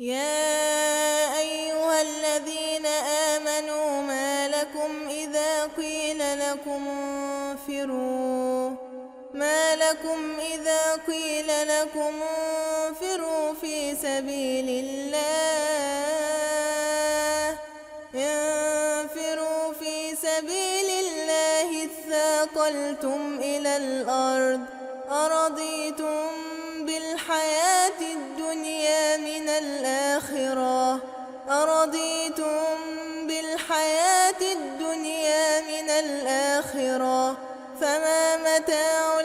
يا أيها الذين آمنوا ما لكم إذا قيل لكم انفروا في سبيل الله اثاقلتم إلى الأرض أرضيتم بالحياة الدنيا من الآخرة فما متاع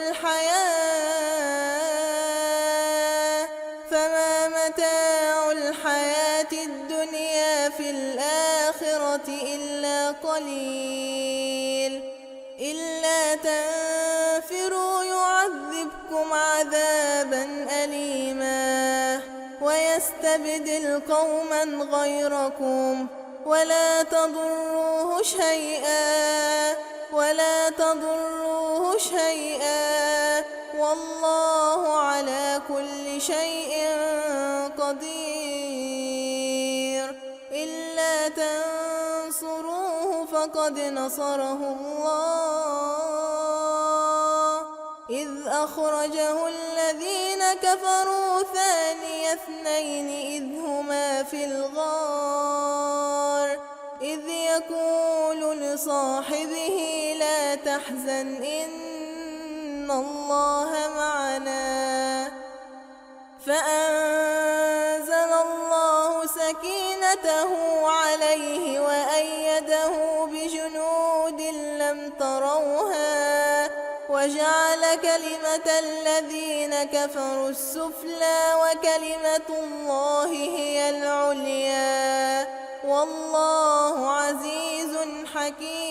الحياة الدنيا في الآخرة إلا قليل إلا تنفروا يعذبكم عذابا أليما ويستبدل قوما غيركم ولا تضروه شيئا والله على كل شيء قدير. إلا تنصروه فقد نصره الله إذ أخرجه الذين كفروا ثاني اثنين إذ هما في الغار إذ يقول لصاحبه لا تحزن إن الله معنا فأنزل الله سكينته عليه وأيده بجنود لم تروها وجعل كلمة الذين كفروا السفلى وكلمة الله هي العليا والله عزيز حكيم.